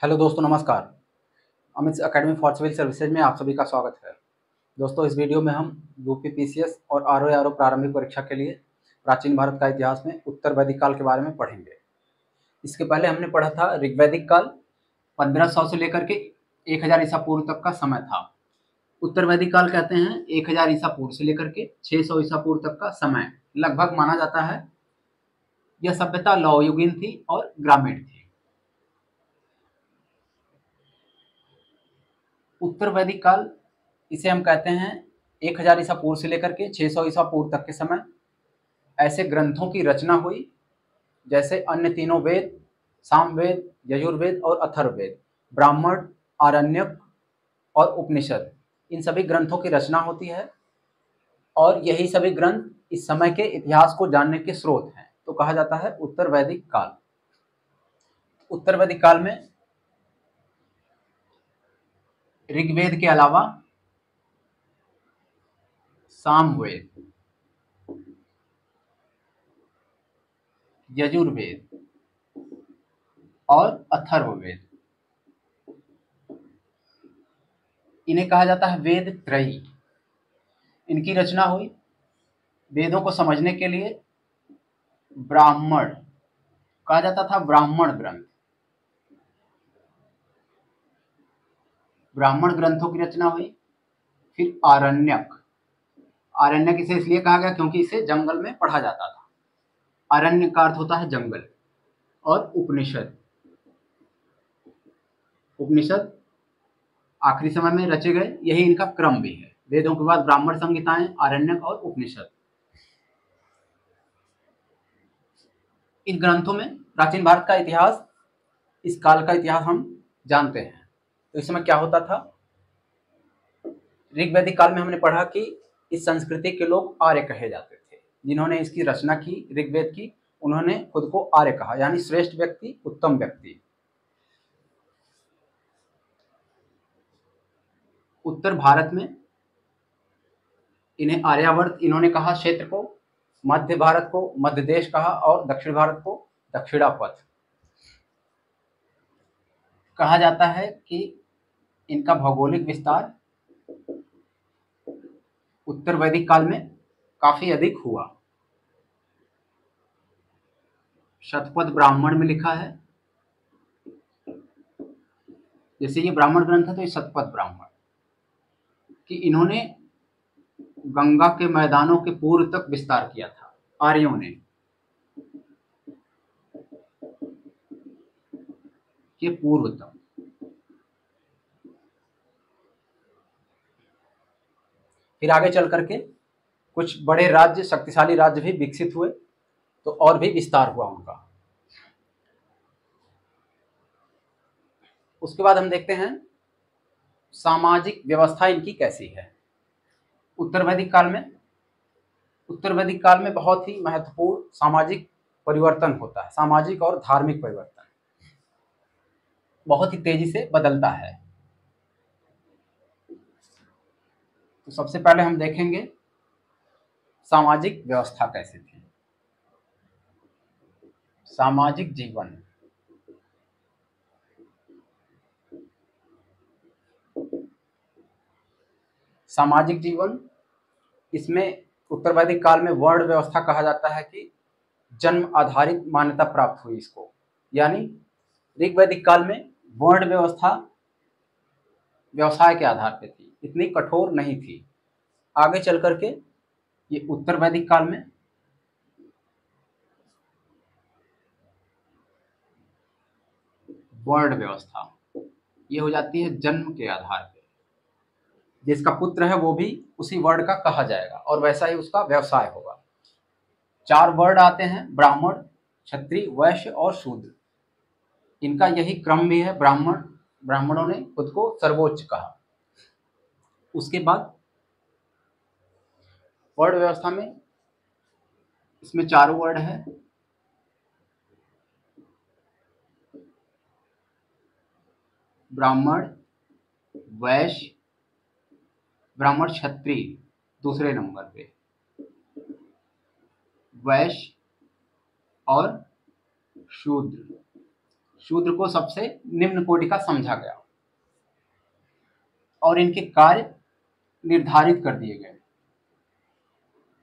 Hello दोस्तों, नमस्कार। Amit academy for civil services में आप सभी का स्वागत है। दोस्तों, इस वीडियो में हम यूपी पीसीएस और आरओ प्रारंभिक परीक्षा के लिए प्राचीन भारत का इतिहास में उत्तर वैदिक काल के बारे में पढ़ेंगे। इसके पहले हमने पढ़ा था ऋग्वैदिक काल, 1500 से लेकर के 1000 ईसा पूर्व तक का समय था। उत्तर वैदिक काल कहते हैं 1000 ईसा पूर्व से लेकर के 600 ईसा पूर्व तक का समय। लगभग माना जाता है यह सभ्यता लौहयुगीन थी और ग्रामीण थी। उत्तर वैदिक काल इसे हम कहते हैं 1000 ईसा पूर्व से लेकर के 600 ईसा पूर्व तक के समय ऐसे ग्रंथों की रचना हुई जैसे अन्य तीनों वेद, सामवेद, यजुर्वेद और अथर्ववेद, ब्राह्मण, आरण्यक और उपनिषद, इन सभी ग्रंथों की रचना होती है और यही सभी ग्रंथ इस समय के इतिहास को जानने के स्रोत हैं, तो कहा जाता है उत्तर वैदिक काल। उत्तर वैदिक काल में ऋग्वेद के अलावा सामवेद, यजुर्वेद और अथर्ववेद, इन्हें कहा जाता है वेद त्रयी, इनकी रचना हुई। वेदों को समझने के लिए ब्राह्मण कहा जाता था, ब्राह्मण ग्रंथ, ब्राह्मण ग्रंथों की रचना हुई। फिर आरण्यक, आरण्यक इसे इसलिए कहा गया क्योंकि इसे जंगल में पढ़ा जाता था। अरण्य का अर्थ होता है जंगल। और उपनिषद, उपनिषद आखिरी समय में रचे गए, यही इनका क्रम भी है। वेदों के बाद ब्राह्मण संहिताएं, आरण्यक और उपनिषद। इन ग्रंथों में प्राचीन भारत का इतिहास, इस काल का इतिहास हम जानते हैं। तो इस समय क्या होता था, ऋग्वैदिक काल में हमने पढ़ा कि इस संस्कृति के लोग आर्य कहे जाते थे। जिन्होंने इसकी रचना की ऋग्वेद की, उन्होंने खुद को आर्य कहा, यानी श्रेष्ठ व्यक्ति, उत्तम व्यक्ति। उत्तर भारत में इन्हें आर्यावर्त इन्होंने कहा क्षेत्र को, मध्य भारत को मध्य देश कहा और दक्षिण भारत को दक्षिणापथ। कहा जाता है कि इनका भौगोलिक विस्तार उत्तर वैदिक काल में काफी अधिक हुआ। शतपथ ब्राह्मण में लिखा है, जैसे ये ब्राह्मण ग्रंथ है तो ये शतपथ ब्राह्मण, कि इन्होंने गंगा के मैदानों के पूर्व तक विस्तार किया था आर्यों ने। ये पूर्व तक। फिर आगे चल करके कुछ बड़े राज्य, शक्तिशाली राज्य भी विकसित हुए, तो और भी विस्तार हुआ उनका। उसके बाद हम देखते हैं सामाजिक व्यवस्था इनकी कैसी है। उत्तर वैदिक काल में बहुत ही महत्वपूर्ण सामाजिक परिवर्तन होता है। सामाजिक और धार्मिक परिवर्तन बहुत ही तेजी से बदलता है। तो सबसे पहले हम देखेंगे सामाजिक व्यवस्था कैसी थी। सामाजिक जीवन, सामाजिक जीवन, इसमें उत्तर वैदिक काल में वर्ण व्यवस्था कहा जाता है कि जन्म आधारित मान्यता प्राप्त हुई इसको। यानी ऋग्वैदिक काल में वर्ण व्यवस्था व्यवसाय के आधार पर थी, इतनी कठोर नहीं थी। आगे चल करके ये उत्तर वैदिक काल में वर्ण व्यवस्था ये हो जाती है जन्म के आधार पर। जिसका पुत्र है वो भी उसी वर्ण का कहा जाएगा और वैसा ही उसका व्यवसाय होगा। 4 वर्ण आते हैं, ब्राह्मण, क्षत्रिय, वैश्य और शूद्र। इनका यही क्रम भी है। ब्राह्मणों ने खुद को सर्वोच्च कहा। उसके बाद वर्ण व्यवस्था में इसमें 4 वर्ण है। ब्राह्मण, वैश्य, ब्राह्मण क्षत्रिय दूसरे नंबर पे, वैश्य और शूद्र। शूद्र को सबसे निम्न कोटि का समझा गया और इनके कार्य निर्धारित कर दिए गए।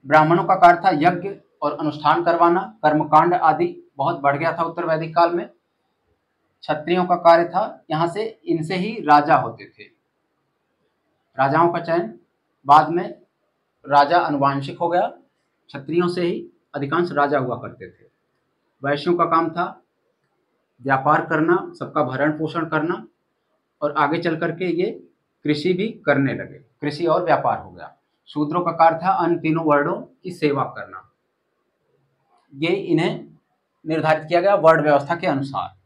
ब्राह्मणों का कार्य था यज्ञ और अनुष्ठान करवाना, कर्मकांड आदि बहुत बढ़ गया था उत्तर वैदिक काल में। क्षत्रियों का कार्य था, यहाँ से इनसे ही राजा होते थे। राजाओं का चयन बाद में राजा अनुवांशिक हो गया, क्षत्रियों से ही अधिकांश राजा हुआ करते थे। वैश्यों का काम था व्यापार करना, सबका भरण पोषण करना, और आगे चल करके ये कृषि भी करने लगे, कृषि और व्यापार हो गया। शूद्रों का कार्य था अन्य तीनों वर्णों की सेवा करना। ये इन्हें निर्धारित किया गया वर्ण व्यवस्था के अनुसार।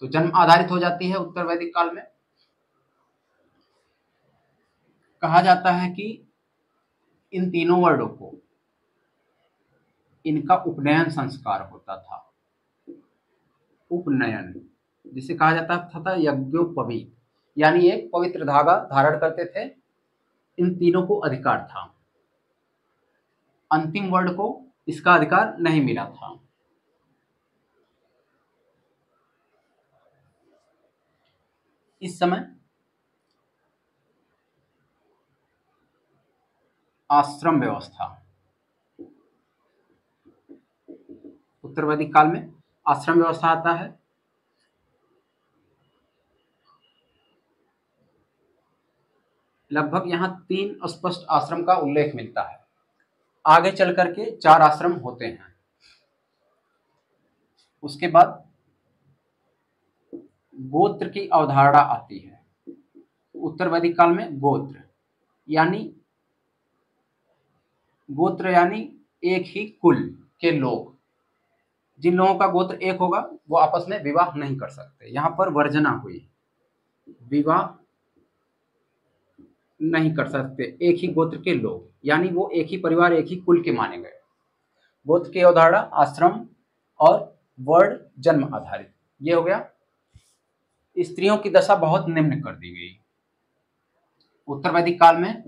तो जन्म आधारित हो जाती है उत्तर वैदिक काल में। कहा जाता है कि इन तीनों वर्णों को इनका उपनयन संस्कार होता था। उपनयन जिसे कहा जाता था यज्ञोपवीत, यानी एक पवित्र धागा धारण करते थे। इन तीनों को अधिकार था, अंतिम वर्ण को इसका अधिकार नहीं मिला था। इस समय आश्रम व्यवस्था, उत्तर वैदिक काल में आश्रम व्यवस्था आता है। लगभग यहाँ 3 स्पष्ट आश्रम का उल्लेख मिलता है। आगे चल करके 4 आश्रम होते हैं। उसके बाद गोत्र की अवधारणा आती है। उत्तर वैदिक काल में गोत्र यानी एक ही कुल के लोग। जिन लोगों का गोत्र एक होगा वो आपस में विवाह नहीं कर सकते। यहाँ पर वर्जना हुई, विवाह नहीं कर सकते एक ही गोत्र के लोग, यानी वो एक ही परिवार, एक ही कुल के माने गए। गोत्र की अवधारणा, आश्रम और वर्ण जन्म आधारित, ये हो गया। स्त्रियों की दशा बहुत निम्न कर दी गई। उत्तर वैदिक काल में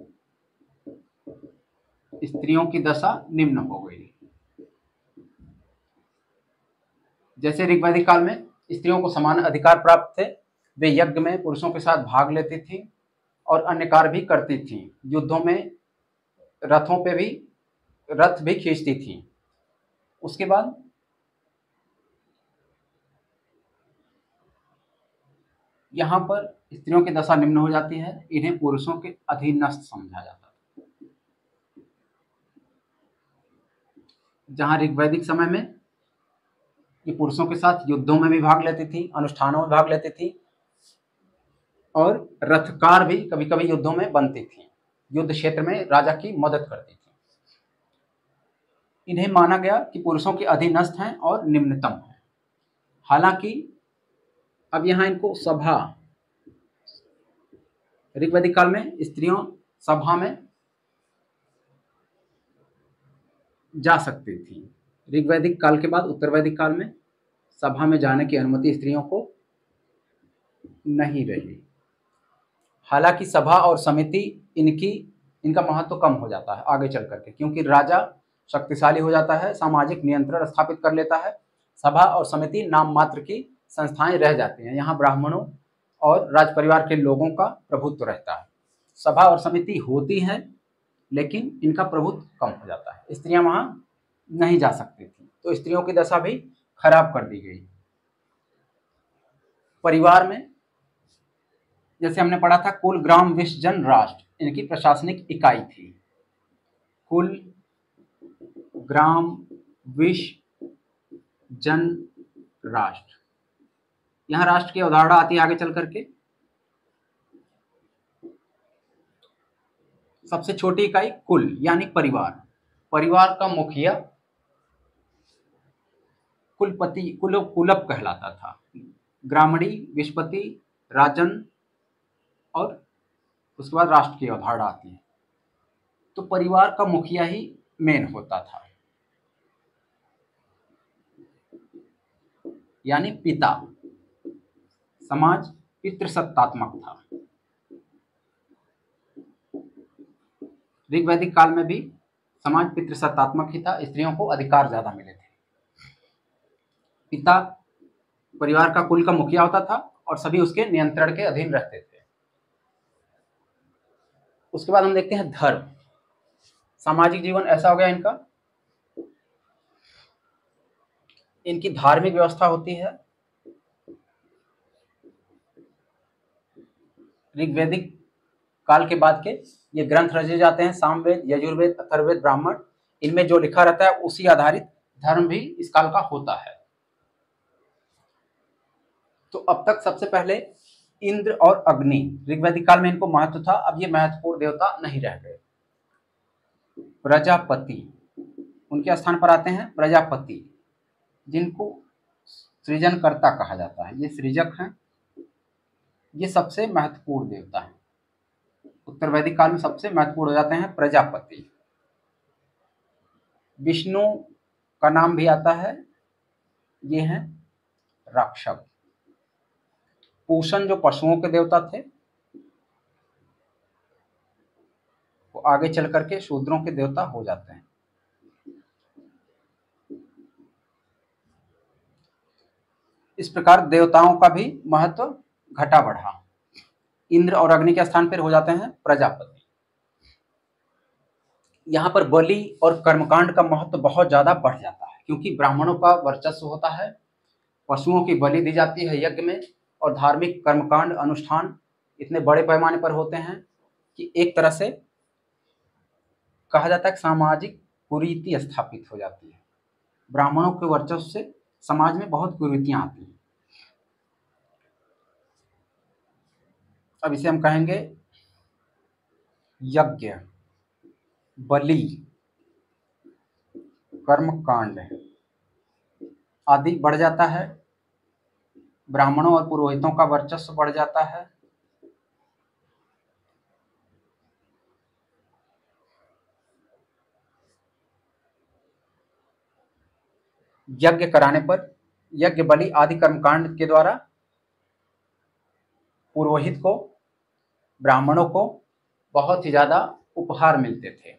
स्त्रियों की दशा निम्न हो गई। जैसे ऋग्वैदिक काल में स्त्रियों को समान अधिकार प्राप्त थे। वे यज्ञ में पुरुषों के साथ भाग लेती थी और अन्य कार्य भी करती थी। युद्धों में रथों पे भी रथ भी खींचती थी। उसके बाद यहाँ पर स्त्रियों की दशा निम्न हो जाती है। इन्हें पुरुषों के अधीनस्थ समझा जाता है। जहाँ ऋग्वैदिक समय में ये पुरुषों के साथ युद्धों में भी भाग लेती थी, अनुष्ठानों में भाग लेती थी और रथकार भी कभी कभी युद्धों में बनती थी, युद्ध क्षेत्र में राजा की मदद करती थी। इन्हें माना गया कि पुरुषों के अधीनस्थ हैं और निम्नतम हैं। हालांकि अब यहाँ इनको सभा, ऋग्वैदिक काल में स्त्रियों सभा में जा सकती थी। ऋग्वैदिक काल के बाद उत्तर वैदिक काल में सभा में जाने की अनुमति स्त्रियों को नहीं रही। हालांकि सभा और समिति इनका महत्व कम हो जाता है आगे चल करके, क्योंकि राजा शक्तिशाली हो जाता है, सामाजिक नियंत्रण स्थापित कर लेता है। सभा और समिति नाम मात्र की संस्थाएं रह जाती हैं। यहाँ ब्राह्मणों और राज परिवार के लोगों का प्रभुत्व रहता है। सभा और समिति होती है लेकिन इनका प्रभुत्व कम हो जाता है। स्त्रियां वहां नहीं जा सकती थी, तो स्त्रियों की दशा भी खराब कर दी गई। परिवार में जैसे हमने पढ़ा था, कुल ग्राम विश जन राष्ट्र इनकी प्रशासनिक इकाई थी। कुल ग्राम विश जन राष्ट्र, यहां राष्ट्र की अवधारणा आती है आगे चल करके। सबसे छोटी इकाई कुल यानी परिवार। परिवार का मुखिया कुलपति कुलप कहलाता था। ग्रामणी, विशपति, राजन और उसके बाद राष्ट्र की अवधारणा आती है। तो परिवार का मुखिया ही मेन होता था, यानी पिता। समाज पितृसत्तात्मक था। ऋग्वैदिक काल में भी समाज पितृसत्तात्मक ही था, स्त्रियों को अधिकार ज्यादा मिले थे। पिता परिवार का कुल का मुखिया होता था और सभी उसके नियंत्रण के अधीन रहते थे। उसके बाद हम देखते हैं धर्म। सामाजिक जीवन ऐसा हो गया इनका, इनकी धार्मिक व्यवस्था होती है ऋग्वैदिक काल के बाद के ये ग्रंथ रचे जाते हैं, सामवेद, यजुर्वेद, अथर्ववेद, ब्राह्मण, इनमें जो लिखा रहता है उसी आधारित धर्म भी इस काल का होता है। तो अब तक सबसे पहले इंद्र और अग्नि, ऋग्वैदिक काल में इनको महत्व था, अब ये महत्वपूर्ण देवता नहीं रह गए। प्रजापति, उनके स्थान पर आते हैं प्रजापति, जिनको सृजनकर्ता कहा जाता है, ये सृजक हैं, ये सबसे महत्वपूर्ण देवता है। उत्तर वैदिक काल में सबसे महत्वपूर्ण हो जाते हैं प्रजापति। विष्णु का नाम भी आता है, ये हैं रक्षक। पूषण जो पशुओं के देवता थे, वो आगे चल करके शूद्रों के देवता हो जाते हैं। इस प्रकार देवताओं का भी महत्व घटा बढ़ा। इंद्र और अग्नि के स्थान पर हो जाते हैं प्रजापति। यहाँ पर बलि और कर्मकांड का महत्व बहुत ज्यादा बढ़ जाता है, क्योंकि ब्राह्मणों का वर्चस्व होता है, पशुओं की बलि दी जाती है यज्ञ में, और धार्मिक कर्मकांड अनुष्ठान इतने बड़े पैमाने पर होते हैं कि एक तरह से कहा जाता है कि सामाजिक कुरीति स्थापित हो जाती है। ब्राह्मणों के वर्चस्व से समाज में बहुत कुरीतियां आती हैं। अब इसे हम कहेंगे यज्ञ, बलि, कर्मकांड आदि बढ़ जाता है, ब्राह्मणों और पुरोहितों का वर्चस्व बढ़ जाता है। यज्ञ कराने पर, यज्ञ, बलि आदि कर्मकांड के द्वारा पुरोहित को, ब्राह्मणों को बहुत ही ज्यादा उपहार मिलते थे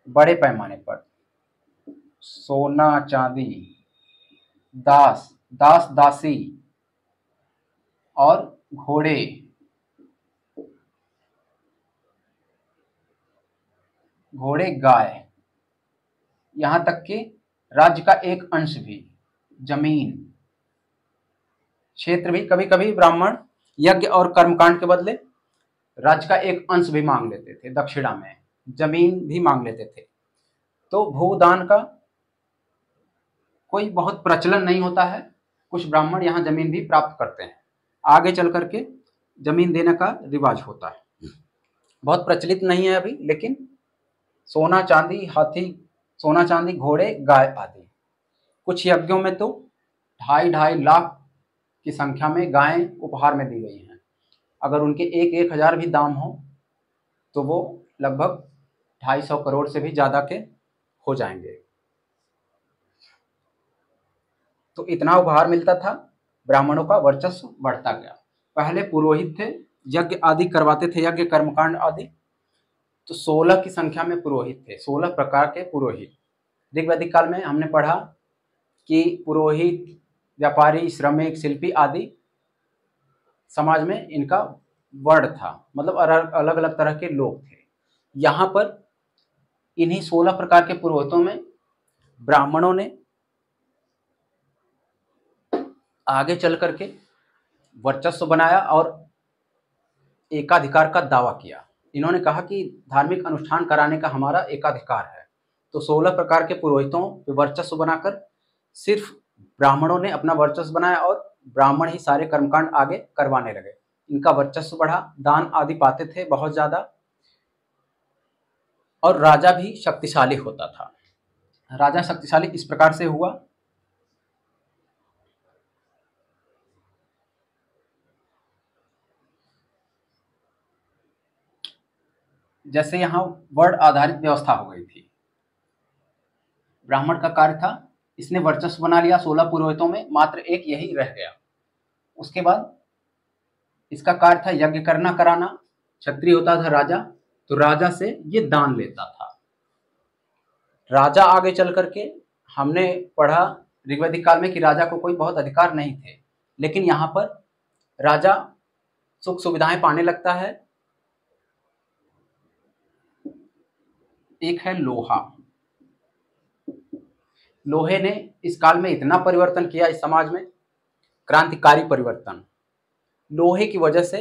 बड़े पैमाने पर। सोना, चांदी, दास, दास दासी और घोड़े, घोड़े, गाय, यहां तक कि राज्य का एक अंश भी, जमीन, क्षेत्र भी, कभी कभी ब्राह्मण यज्ञ और कर्मकांड के बदले राज्य का एक अंश भी मांग लेते थे, दक्षिणा में जमीन भी मांग लेते थे। तो भूदान का कोई बहुत प्रचलन नहीं होता है, कुछ ब्राह्मण यहाँ जमीन भी प्राप्त करते हैं, आगे चल करके जमीन देने का रिवाज होता है, बहुत प्रचलित नहीं है अभी, लेकिन सोना चांदी, हाथी, सोना चांदी, घोड़े, गाय आदि। कुछ यज्ञों में तो 2.5 लाख की संख्या में गायें उपहार में दी गई हैं। अगर उनके 1,000 भी दाम हो तो वो लगभग 250 करोड़ से भी ज्यादा के हो जाएंगे। तो इतना उपहार मिलता था, ब्राह्मणों का वर्चस्व बढ़ता गया। पहले पुरोहित थे, यज्ञ आदि करवाते थे, यज्ञ कर्मकांड आदि, तो 16 की संख्या में पुरोहित थे, 16 प्रकार के पुरोहित। ऋग्वैदिक काल में हमने पढ़ा कि पुरोहित, व्यापारी, श्रमिक, शिल्पी आदि समाज में इनका वर्ण था, मतलब अलग अलग तरह के लोग थे। यहाँ पर इन्हीं 16 प्रकार के पुरोहितों में ब्राह्मणों ने आगे चल करके वर्चस्व बनाया और एकाधिकार का दावा किया। इन्होंने कहा कि धार्मिक अनुष्ठान कराने का हमारा एकाधिकार है। तो 16 प्रकार के पुरोहितों पे वर्चस्व बनाकर सिर्फ ब्राह्मणों ने अपना वर्चस्व बनाया और ब्राह्मण ही सारे कर्मकांड आगे करवाने लगे। इनका वर्चस्व बढ़ा, दान आदि पाते थे बहुत ज्यादा, और राजा भी शक्तिशाली होता था। राजा शक्तिशाली इस प्रकार से हुआ, जैसे यहाँ वर्ण आधारित व्यवस्था हो गई थी। ब्राह्मण का कार्य था, इसने वर्चस्व बना लिया 16 पुरोहितों में, मात्र एक यही रह गया। उसके बाद इसका कार्य था यज्ञ करना कराना, क्षत्रिय होता था राजा, तो राजा से ये दान लेता था। राजा आगे चल करके हमने पढ़ा ऋग्वैदिक काल में कि राजा को कोई बहुत अधिकार नहीं थे, लेकिन यहाँ पर राजा सुख सुविधाएं पाने लगता है। एक है लोहा। लोहे ने इस काल में इतना परिवर्तन किया इस समाज में, क्रांतिकारी परिवर्तन। लोहे की वजह से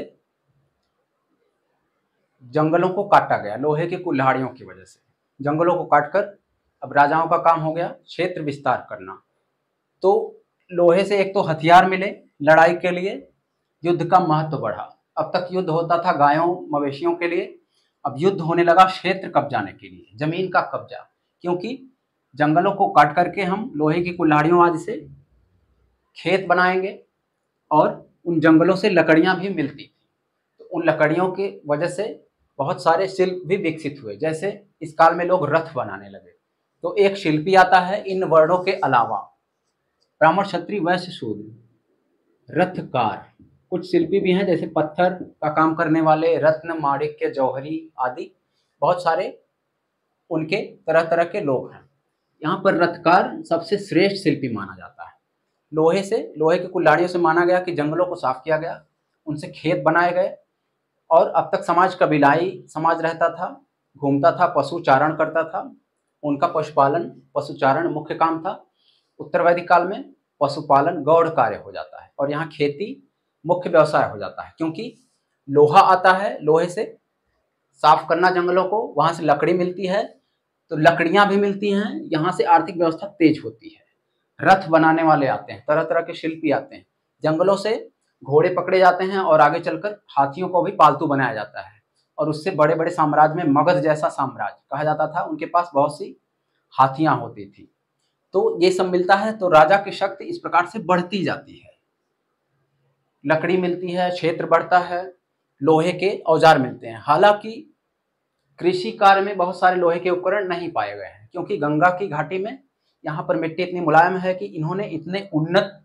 जंगलों को काटा गया, लोहे की कुल्हाड़ियों की वजह से जंगलों को काटकर अब राजाओं का काम हो गया क्षेत्र विस्तार करना। तो लोहे से एक तो हथियार मिले लड़ाई के लिए, युद्ध का महत्व बढ़ा। अब तक युद्ध होता था गायों मवेशियों के लिए, अब युद्ध होने लगा क्षेत्र कब्जाने के लिए, जमीन का कब्जा, क्योंकि जंगलों को काट करके हम लोहे की कुल्हाड़ियों आदि से खेत बनाएंगे और उन जंगलों से लकड़ियां भी मिलती थी। तो उन लकड़ियों की वजह से बहुत सारे शिल्प भी विकसित हुए। जैसे इस काल में लोग रथ बनाने लगे, तो एक शिल्पी आता है इन वर्णों के अलावा, ब्राह्मण क्षत्रिय वैश्य शूद्र, रथकार। कुछ शिल्पी भी हैं जैसे पत्थर का काम करने वाले, रत्न माणिक्य जौहरी आदि, बहुत सारे उनके तरह तरह के लोग हैं। यहाँ पर रथकार सबसे श्रेष्ठ शिल्पी माना जाता है। लोहे की कुल्हाड़ियों से माना गया कि जंगलों को साफ किया गया, उनसे खेत बनाए गए। और अब तक समाज कबीलाई समाज रहता था, घूमता था, पशु चारण करता था, उनका पशुपालन पशुचारण मुख्य काम था। उत्तर वैदिक काल में पशुपालन गौड़ कार्य हो जाता है और यहाँ खेती मुख्य व्यवसाय हो जाता है, क्योंकि लोहा आता है, लोहे से साफ करना जंगलों को, वहां से लकड़ी मिलती है, तो लकड़ियां भी मिलती हैं, यहाँ से आर्थिक व्यवस्था तेज होती है। रथ बनाने वाले आते हैं, तरह तरह के शिल्पी आते हैं, जंगलों से घोड़े पकड़े जाते हैं और आगे चलकर हाथियों को भी पालतू बनाया जाता है। और उससे बड़े बड़े साम्राज्य में मगध जैसा साम्राज्य कहा जाता था, उनके पास बहुत सी हाथियां होती थी। तो ये सब मिलता है, तो राजा की शक्ति इस प्रकार से बढ़ती जाती है। लकड़ी मिलती है, क्षेत्र बढ़ता है, लोहे के औजार मिलते हैं। हालांकि कृषि कार्य में बहुत सारे लोहे के उपकरण नहीं पाए गए हैं, क्योंकि गंगा की घाटी में यहाँ पर मिट्टी इतनी मुलायम है कि इन्होंने इतने उन्नत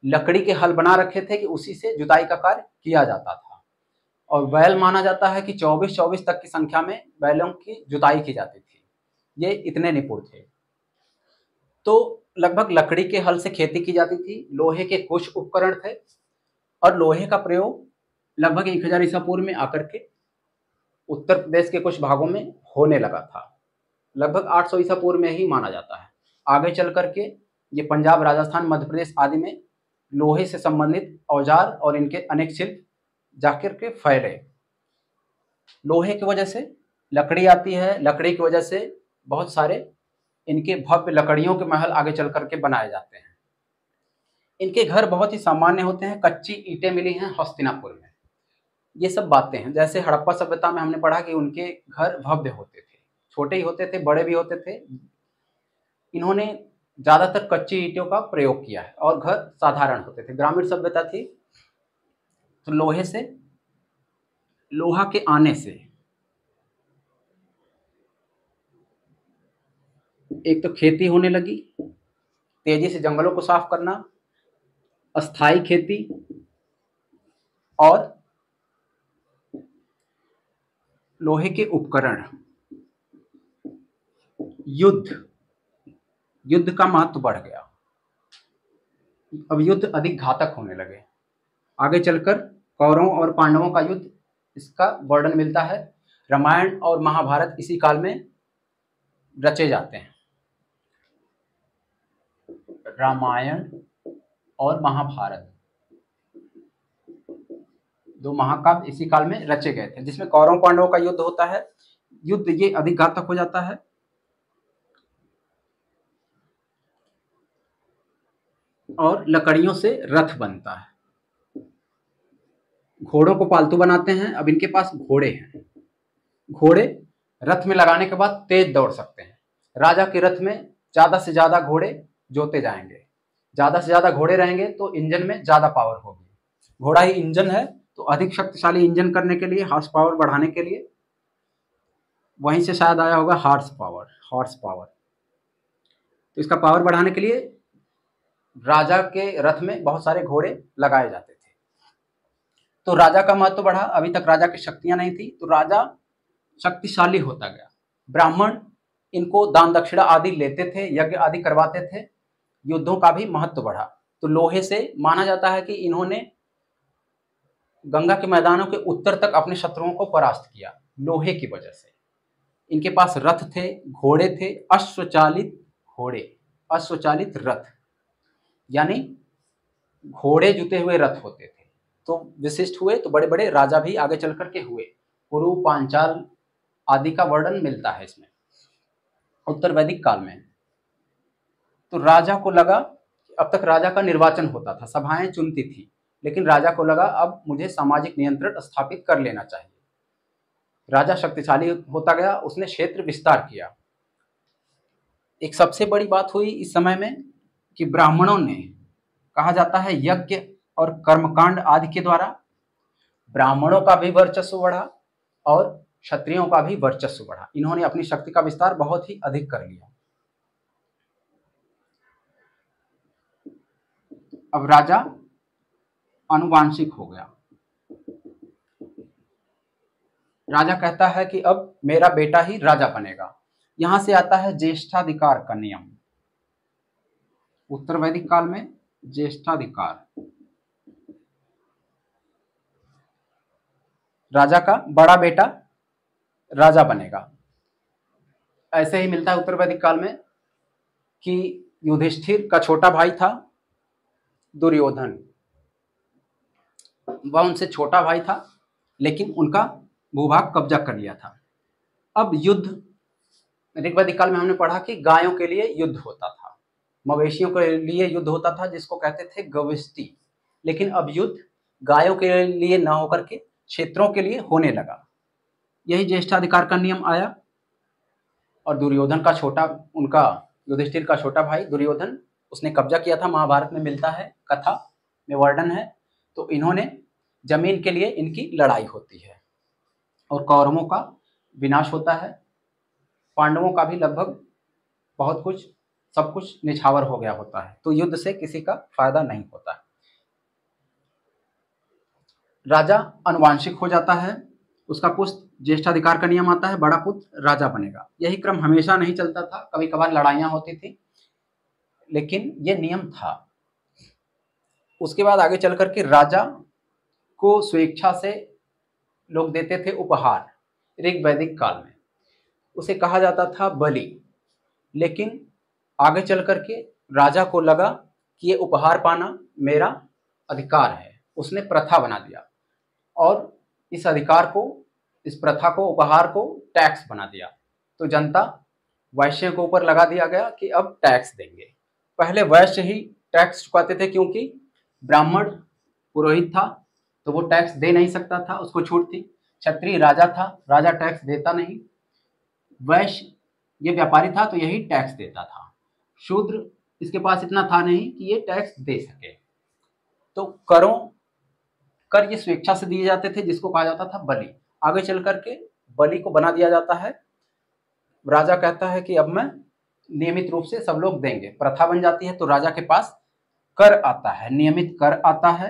लकड़ी के हल बना रखे थे कि उसी से जुताई का कार्य किया जाता था। और बैल माना जाता है कि 24 तक की संख्या में बैलों की जुताई की जाती थी, ये इतने निपुण थे। तो लगभग लकड़ी के हल से खेती की जाती थी। लोहे के कुछ उपकरण थे और लोहे का प्रयोग लगभग 1000 ईसा पूर्व में आकर के उत्तर प्रदेश के कुछ भागों में होने लगा था। लगभग 800 ईसा पूर्व में ही माना जाता है। आगे चल करके ये पंजाब, राजस्थान, मध्य प्रदेश आदि में लोहे से संबंधित औजार और इनके अनेक शिल्प जाकर के फैले। लोहे की वजह से लकड़ी आती है, लकड़ी की वजह से बहुत सारे इनके भव्य लकड़ियों के महल आगे चल करके बनाए जाते हैं। इनके घर बहुत ही सामान्य होते हैं, कच्ची ईंटें मिली हैं हस्तिनापुर में। ये सब बातें हैं। जैसे हड़प्पा सभ्यता में हमने पढ़ा कि उनके घर भव्य होते थे, छोटे ही होते थे, बड़े भी होते थे। इन्होंने ज्यादातर कच्ची ईंटों का प्रयोग किया है और घर साधारण होते थे। ग्रामीण सभ्यता थी, तो लोहा के आने से एक तो खेती होने लगी, तेजी से जंगलों को साफ करना, अस्थाई खेती, और लोहे के उपकरण, युद्ध का महत्व बढ़ गया। अब युद्ध अधिक घातक होने लगे। आगे चलकर कौरवों और पांडवों का युद्ध, इसका वर्णन मिलता है। रामायण और महाभारत इसी काल में रचे जाते हैं। रामायण और महाभारत दो महाकाव्य इसी काल में रचे गए थे, जिसमें कौरव पांडवों का युद्ध होता है। युद्ध ये अधिक घातक हो जाता है और लकड़ियों से रथ बनता है। घोड़ों को पालतू बनाते हैं। अब इनके पास घोड़े हैं। घोड़े रथ में लगाने के बाद तेज दौड़ सकते हैं। राजा के रथ में ज्यादा से ज्यादा घोड़े जोते जाएंगे। ज्यादा से ज्यादा घोड़े रहेंगे तो इंजन में ज्यादा पावर होगी। घोड़ा ही इंजन है, तो अधिक शक्तिशाली इंजन करने के लिए, हॉर्स पावर बढ़ाने के लिए, वहीं से शायद आया होगा हॉर्स पावर। तो इसका पावर बढ़ाने के लिए राजा के रथ में बहुत सारे घोड़े लगाए जाते थे। तो राजा का महत्व बढ़ा। अभी तक राजा की शक्तियां नहीं थी, तो राजा शक्तिशाली होता गया। ब्राह्मण इनको दान दक्षिणा आदि लेते थे, यज्ञ आदि करवाते थे। युद्धों का भी महत्व बढ़ा। तो लोहे से माना जाता है कि इन्होंने गंगा के मैदानों के उत्तर तक अपने शत्रुओं को परास्त किया, लोहे की वजह से। इनके पास रथ थे, घोड़े थे, अश्वचालित घोड़े, अश्वचालित रथ, यानी घोड़े जुते हुए रथ होते थे। तो विशिष्ट हुए तो बड़े बड़े राजा भी आगे चल करके हुए। कुरु, पांचाल आदि का वर्णन मिलता है इसमें उत्तर वैदिक काल में। तो राजा को लगा, अब तक राजा का निर्वाचन होता था, सभाएं चुनती थी, लेकिन राजा को लगा अब मुझे सामाजिक नियंत्रण स्थापित कर लेना चाहिए। राजा शक्तिशाली होता गया, उसने क्षेत्र विस्तार किया। एक सबसे बड़ी बात हुई इस समय में कि ब्राह्मणों ने, कहा जाता है यज्ञ और कर्मकांड आदि के द्वारा ब्राह्मणों का भी वर्चस्व बढ़ा और क्षत्रियों का भी वर्चस्व बढ़ा। इन्होंने अपनी शक्ति का विस्तार बहुत ही अधिक कर लिया। अब राजा आनुवांशिक हो गया। राजा कहता है कि अब मेरा बेटा ही राजा बनेगा। यहां से आता है ज्येष्ठाधिकार का नियम। उत्तर वैदिक काल में ज्येष्ठाधिकार, राजा का बड़ा बेटा राजा बनेगा। ऐसे ही मिलता है उत्तर वैदिक काल में कि युधिष्ठिर का छोटा भाई था दुर्योधन, वह उनसे छोटा भाई था, लेकिन उनका भूभाग कब्जा कर लिया था। अब युद्ध, ऋग्वैदिक काल में हमने पढ़ा कि गायों के लिए युद्ध होता था, मवेशियों के लिए युद्ध होता था जिसको कहते थे गविष्टि। लेकिन अब युद्ध गायों के लिए न होकर के क्षेत्रों के लिए होने लगा। यही ज्येष्ठाधिकार का नियम आया और दुर्योधन का छोटा, उनका युधिष्ठिर का छोटा भाई दुर्योधन, उसने कब्जा किया था। महाभारत में मिलता है, कथा में वर्णन है। तो इन्होंने जमीन के लिए इनकी लड़ाई होती है और कौरवों का विनाश होता है। पांडवों का भी लगभग बहुत कुछ, सब कुछ निछावर हो गया होता है। तो युद्ध से किसी का फायदा नहीं होता। राजा अनुवांशिक हो जाता है, उसका पुत्र, ज्येष्ठाधिकार का नियम आता है, बड़ा पुत्र राजा बनेगा। यही क्रम हमेशा नहीं चलता था, कभी कभार लड़ाइयां होती थी, लेकिन ये नियम था। उसके बाद आगे चल करके राजा को स्वेच्छा से लोग देते थे उपहार। ऋग्वैदिक काल में उसे कहा जाता था बलि। लेकिन आगे चल करके राजा को लगा कि ये उपहार पाना मेरा अधिकार है, उसने प्रथा बना दिया और इस अधिकार को, इस प्रथा को, उपहार को टैक्स बना दिया। तो जनता, वैश्य के ऊपर लगा दिया गया कि अब टैक्स देंगे। पहले वैश्य ही टैक्स चुकाते थे क्योंकि ब्राह्मण पुरोहित था तो वो टैक्स दे नहीं सकता था, उसको छूट थी। क्षत्रिय राजा था, राजा टैक्स देता नहीं। वैश्य ये व्यापारी था तो यही टैक्स देता था। शूद्र, इसके पास इतना था नहीं कि ये टैक्स दे सके। तो कर ये स्वेच्छा से दिए जाते थे, जिसको कहा जाता था बलि। आगे चल करके बलि को बना दिया जाता है। राजा कहता है कि अब मैं नियमित रूप से सब लोग देंगे, प्रथा बन जाती है। तो राजा के पास कर आता है, नियमित कर आता है,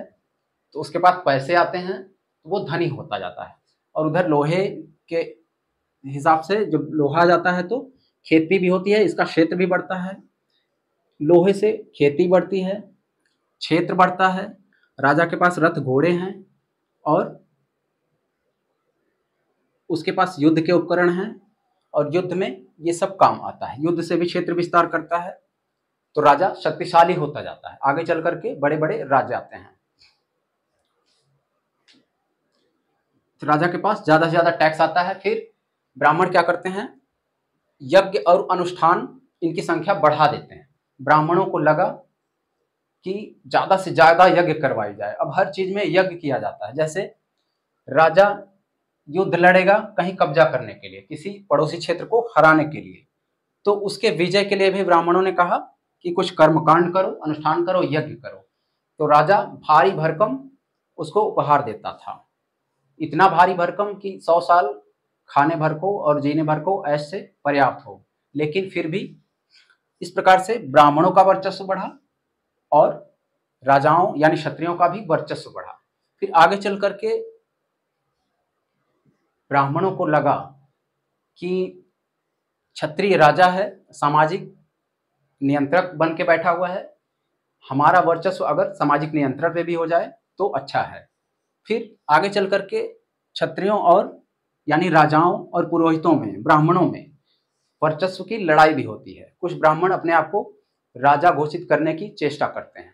तो उसके पास पैसे आते हैं, तो वो धनी होता जाता है। और उधर लोहे के हिसाब से जब लोहा जाता है तो खेती भी होती है, इसका क्षेत्र भी बढ़ता है। लोहे से खेती बढ़ती है, क्षेत्र बढ़ता है। राजा के पास रथ घोड़े हैं और उसके पास युद्ध के उपकरण हैं और युद्ध में ये सब काम आता है। युद्ध से भी क्षेत्र विस्तार करता है, तो राजा शक्तिशाली होता जाता है। आगे चल करके बड़े बड़े राज्य आते हैं। तो राजा के पास ज्यादा से ज्यादा टैक्स आता है। फिर ब्राह्मण क्या करते हैं, यज्ञ और अनुष्ठान इनकी संख्या बढ़ा देते हैं। ब्राह्मणों को लगा कि ज्यादा से ज्यादा यज्ञ करवाई जाए। अब हर चीज में यज्ञ किया जाता है। जैसे राजा युद्ध लड़ेगा कहीं कब्जा करने के लिए, किसी पड़ोसी क्षेत्र को हराने के लिए, तो उसके विजय के लिए भी ब्राह्मणों ने कहा कि कुछ कर्मकांड करो, अनुष्ठान करो, यज्ञ करो। तो राजा भारी भरकम उसको उपहार देता था। इतना भारी भरकम कि 100 साल खाने भर को और जीने भर को ऐश से पर्याप्त हो। लेकिन फिर भी इस प्रकार से ब्राह्मणों का वर्चस्व बढ़ा और राजाओं यानी क्षत्रियों का भी वर्चस्व बढ़ा। फिर आगे चल करके ब्राह्मणों को लगा कि क्षत्रिय राजा है, सामाजिक नियंत्रक बन के बैठा हुआ है। हमारा वर्चस्व अगर सामाजिक नियंत्रण पे भी हो जाए तो अच्छा है। फिर आगे चल करके क्षत्रियों और यानी राजाओं और पुरोहितों में, ब्राह्मणों में वर्चस्व की लड़ाई भी होती है। कुछ ब्राह्मण अपने आप को राजा घोषित करने की चेष्टा करते हैं।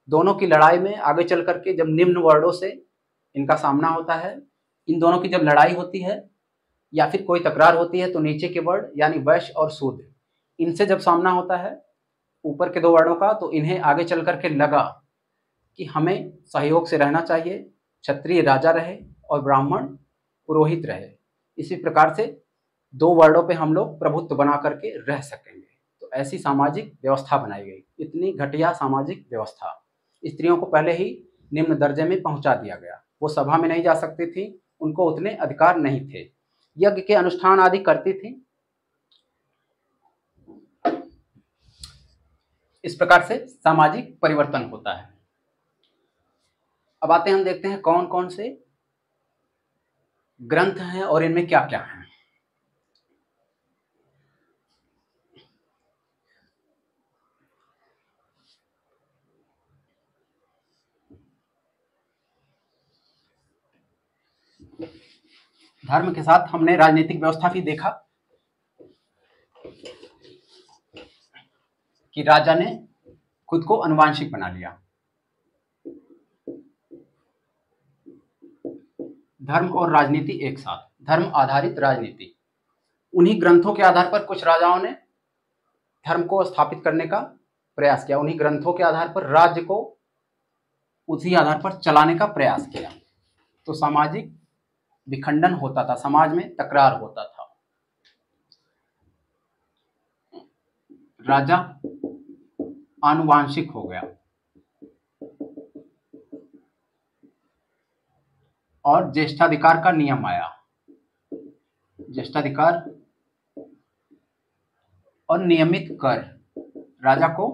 दोनों की लड़ाई में आगे चल करके जब निम्न वर्णों से इनका सामना होता है, इन दोनों की जब लड़ाई होती है या फिर कोई तकरार होती है, तो नीचे के वर्ण यानी वैश्य और शूद्र, इनसे जब सामना होता है ऊपर के दो वर्णों का, तो इन्हें आगे चल करके लगा कि हमें सहयोग से रहना चाहिए, क्षत्रिय राजा रहे और ब्राह्मण पुरोहित रहे। इसी प्रकार से दो वर्णों पे हम लोग प्रभुत्व बना करके रह सकेंगे। तो ऐसी सामाजिक व्यवस्था बनाई गई। इतनी घटिया सामाजिक व्यवस्था, स्त्रियों को पहले ही निम्न दर्जे में पहुंचा दिया गया। वो सभा में नहीं जा सकती थी, उनको उतने अधिकार नहीं थे, यज्ञ के अनुष्ठान आदि करती थी। इस प्रकार से सामाजिक परिवर्तन होता है। अब आते हैं, हम देखते हैं कौन कौन से ग्रंथ हैं और इनमें क्या क्या है। धर्म के साथ हमने राजनीतिक व्यवस्था भी देखा कि राजा ने खुद को अनुवांशिक बना लिया। धर्म और राजनीति एक साथ, धर्म आधारित राजनीति। उन्हीं ग्रंथों के आधार पर कुछ राजाओं ने धर्म को स्थापित करने का प्रयास किया। उन्हीं ग्रंथों के आधार पर राज्य को उसी आधार पर चलाने का प्रयास किया। तो सामाजिक विखंडन होता था, समाज में तकरार होता था। राजा आनुवांशिक हो गया और ज्येष्ठाधिकार का नियम आया। ज्येष्ठाधिकार और नियमित कर, राजा को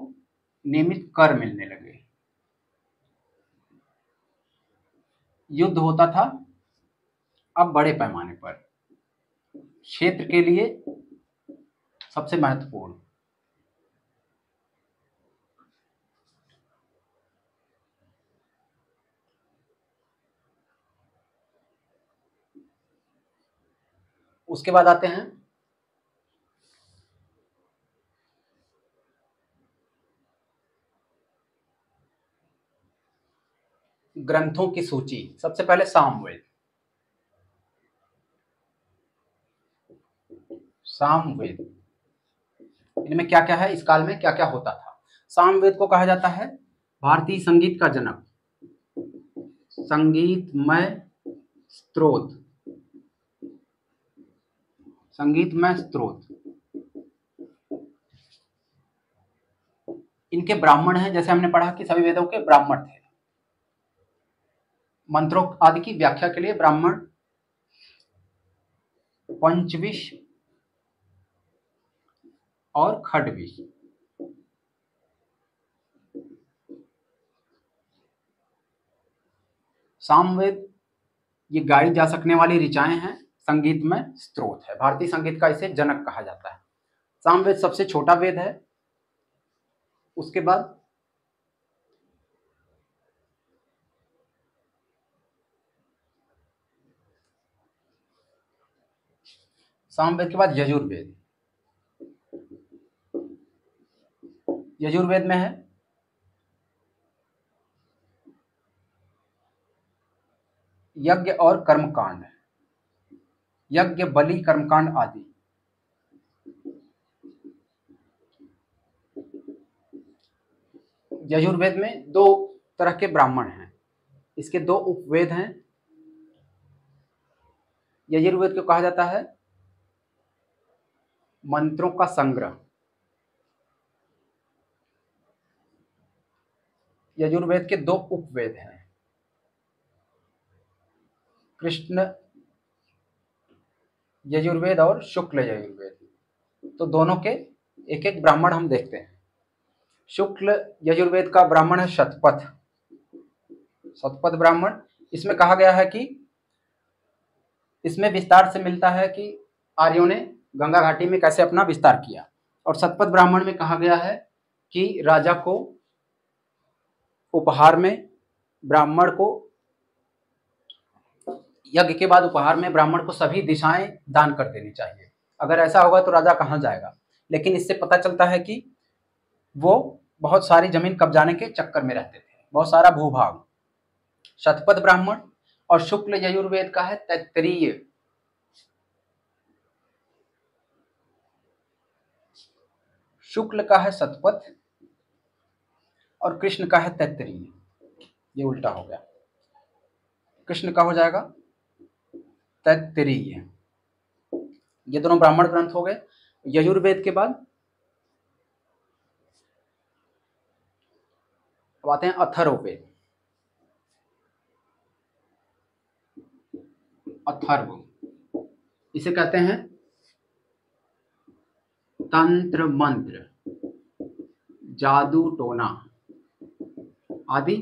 नियमित कर मिलने लगे। युद्ध होता था अब बड़े पैमाने पर, क्षेत्र के लिए सबसे महत्वपूर्ण। उसके बाद आते हैं ग्रंथों की सूची। सबसे पहले सामवेद। सामवेद, इनमें क्या क्या है, इस काल में क्या क्या होता था। सामवेद को कहा जाता है भारतीय संगीत का जनक, संगीतमय स्त्रोत, संगीतमय स्त्रोत। इनके ब्राह्मण हैं, जैसे हमने पढ़ा कि सभी वेदों के ब्राह्मण थे। मंत्रों आदि की व्याख्या के लिए ब्राह्मण पंचविश और खडविश। सामवेद ये गाई जा सकने वाली ऋचाएं हैं, संगीत में स्त्रोत है। भारतीय संगीत का इसे जनक कहा जाता है। सामवेद सबसे छोटा वेद है। उसके बाद सामवेद के बाद यजुर्वेद। यजुर्वेद में है यज्ञ और कर्मकांड, यज्ञ बलि कर्मकांड आदि। यजुर्वेद में दो तरह के ब्राह्मण हैं, इसके दो उपवेद हैं। यजुर्वेद को कहा जाता है मंत्रों का संग्रह। यजुर्वेद के दो उपवेद हैं, कृष्ण यजुर्वेद और शुक्ल यजुर्वेद। तो दोनों के एक एक ब्राह्मण हम देखते हैं। शुक्ल यजुर्वेद का ब्राह्मण है शतपथ, शतपथ ब्राह्मण। इसमें कहा गया है कि इसमें विस्तार से मिलता है कि आर्यों ने गंगा घाटी में कैसे अपना विस्तार किया। और शतपथ ब्राह्मण में कहा गया है कि राजा को उपहार में ब्राह्मण को, यज्ञ के बाद उपहार में ब्राह्मण को सभी दिशाएं दान कर देनी चाहिए। अगर ऐसा होगा तो राजा कहाँ जाएगा। लेकिन इससे पता चलता है कि वो बहुत सारी जमीन कब्जाने के चक्कर में रहते थे, बहुत सारा भूभाग। शतपथ ब्राह्मण और शुक्ल यजुर्वेद का है तैत्तरीय। शुक्ल का है शतपथ और कृष्ण का है तैत्तरीय। ये उल्टा हो गया, कृष्ण का हो जाएगा तैत्तरीय। ये दोनों ब्राह्मण ग्रंथ हो गए। यजुर्वेद के बाद अब आते हैं अथर्ववेद। अथर्व इसे कहते हैं तंत्र मंत्र, जादू टोना आदि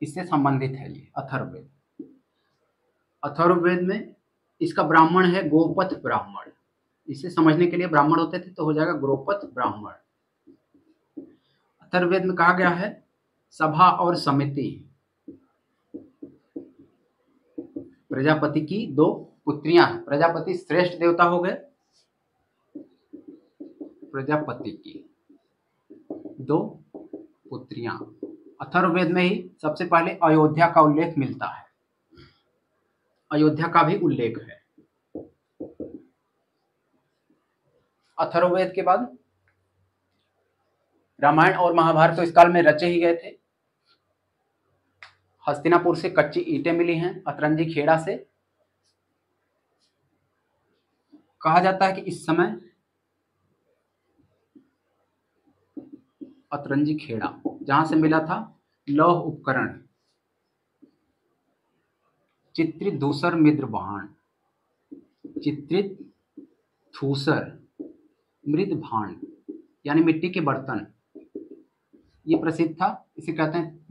इससे संबंधित है। ये अथर्ववेद। अथर्ववेद में इसका ब्राह्मण है गोपथ ब्राह्मण। इसे समझने के लिए ब्राह्मण होते थे तो हो जाएगा गोपथ ब्राह्मण। अथर्ववेद में कहा गया है सभा और समिति, प्रजापति की दो पुत्रियां। प्रजापति श्रेष्ठ देवता हो गए, प्रजापति की दो पुत्रियां। अथर्ववेद में ही सबसे पहले अयोध्या का उल्लेख मिलता है, अयोध्या का भी उल्लेख है। अथर्ववेद के बाद रामायण और महाभारत तो इस काल में रचे ही गए थे। हस्तिनापुर से कच्ची ईंटें मिली हैं, अतरंजी खेड़ा से। कहा जाता है कि इस समय अतरंजी खेड़ा जहां से मिला था लौह उपकरण, चित्रित धूसर मिद्र भाण, चित्रित धूसर मृद भाण यानी मिट्टी के बर्तन, ये प्रसिद्ध था। इसे कहते हैं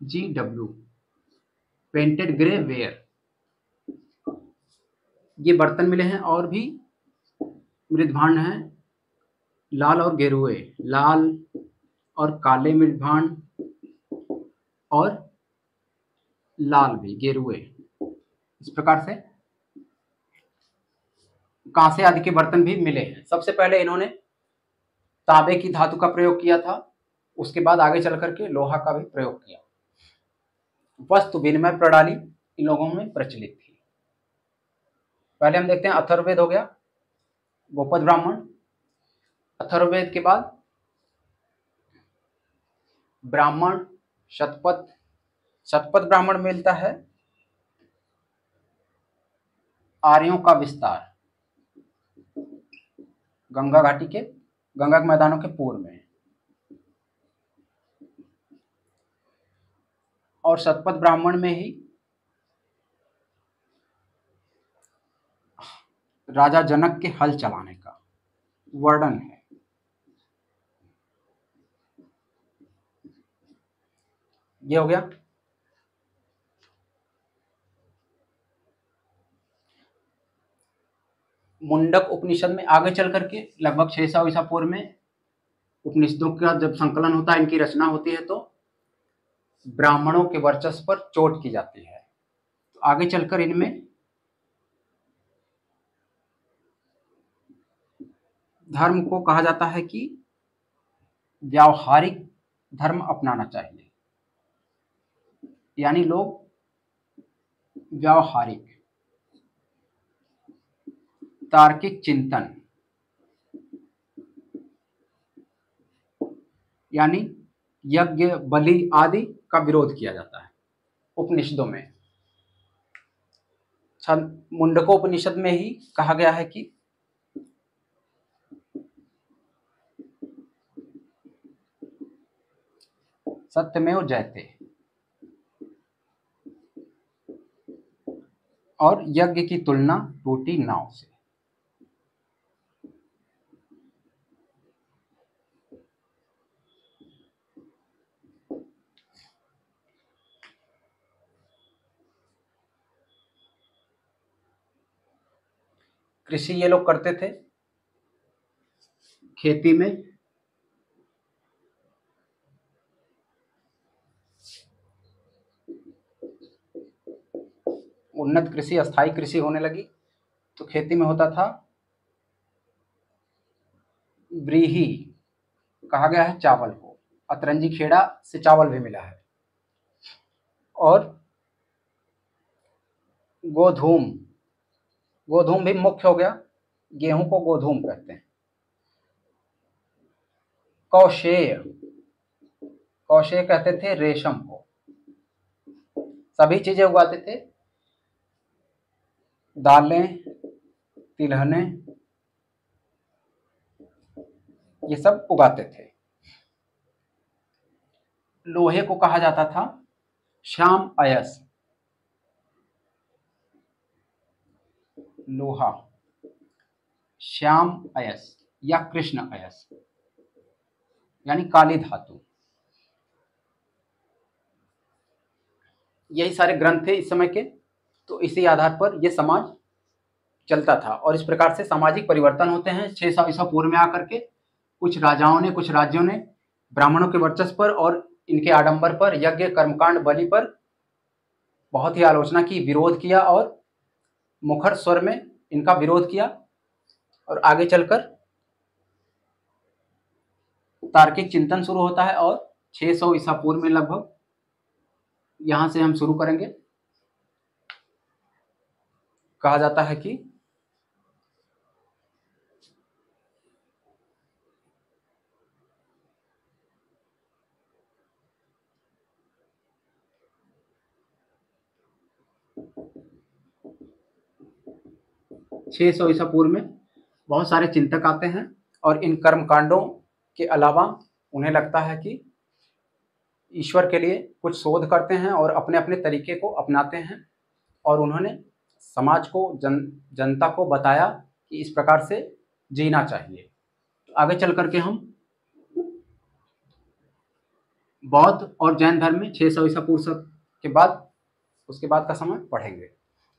PGW, पेंटेड ग्रे वेयर। ये बर्तन मिले हैं। और भी मृदभांड हैं, लाल और गेरुए, लाल और काले मृदभांड और लाल भी गेरुए। इस प्रकार से कांसे आदि के बर्तन भी मिले हैं। सबसे पहले इन्होंने तांबे की धातु का प्रयोग किया था, उसके बाद आगे चल करके लोहा का भी प्रयोग किया। वस्तु विनिमय प्रणाली इन लोगों में प्रचलित थी। पहले हम देखते हैं अथर्ववेद हो गया, गोपथ ब्राह्मण। अथर्ववेद के बाद ब्राह्मण शतपथ। शतपथ ब्राह्मण मिलता है आर्यों का विस्तार, गंगा घाटी के, गंगा के मैदानों के पूर्व में। और शतपथ ब्राह्मण में ही राजा जनक के हल चलाने का वर्णन है। ये हो गया। मुंडक उपनिषद में आगे चल करके लगभग 600 ईसा पूर्व में उपनिषदों का जब संकलन होता है, इनकी रचना होती है, तो ब्राह्मणों के वर्चस्व पर चोट की जाती है। तो आगे चलकर इनमें धर्म को कहा जाता है कि व्यावहारिक धर्म अपनाना चाहिए, यानी लोग व्यावहारिक तार्किक चिंतन, यानी यज्ञ बलि आदि का विरोध किया जाता है उपनिषदों में। मुंडकोपनिषद में ही कहा गया है कि सत्यमेव जयते और यज्ञ की तुलना टूटी नाव से। कृषि ये लोग करते थे, खेती में उन्नत कृषि, अस्थायी कृषि होने लगी, तो खेती में होता था व्रीहि, कहा गया है चावल को। अतरंजी खेड़ा से चावल भी मिला है। और गोधूम, गोधूम भी मुख्य हो गया, गेहूं को गोधूम कहते हैं। कौशेय, कौशेय कहते थे रेशम को। सभी चीजें उगाते थे, दालें, तिलहने, ये सब उगाते थे। लोहे को कहा जाता था श्याम अयस, लोहा श्याम अयस या कृष्ण अयस, यानी काली धातु। यही सारे ग्रंथ थे इस समय के। तो इसी आधार पर यह समाज चलता था और इस प्रकार से सामाजिक परिवर्तन होते हैं 600 ईसा पूर्व में आकर के। कुछ राजाओं ने, कुछ राज्यों ने ब्राह्मणों के वर्चस्व पर और इनके आडंबर पर, यज्ञ, कर्मकांड, बलि पर बहुत ही आलोचना की, विरोध किया और मुखर स्वर में इनका विरोध किया। और आगे चलकर तार्किक चिंतन शुरू होता है और 600 ईसा पूर्व में लगभग यहां से हम शुरू करेंगे। कहा जाता है कि छह सौ ईसा पूर्व में बहुत सारे चिंतक आते हैं और इन कर्म कांडों के अलावा उन्हें लगता है कि ईश्वर के लिए कुछ शोध करते हैं और अपने अपने तरीके को अपनाते हैं। और उन्होंने समाज को, जनता को बताया कि इस प्रकार से जीना चाहिए। तो आगे चल करके हम बौद्ध और जैन धर्म में 600 ईसा पूर्व के बाद, उसके बाद का समय पढ़ेंगे।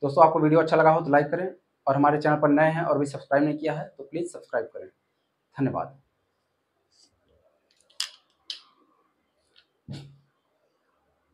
दोस्तों, आपको वीडियो अच्छा लगा हो तो लाइक करें और हमारे चैनल पर नए हैं और भी सब्सक्राइब नहीं किया है तो प्लीज़ सब्सक्राइब करें। धन्यवाद।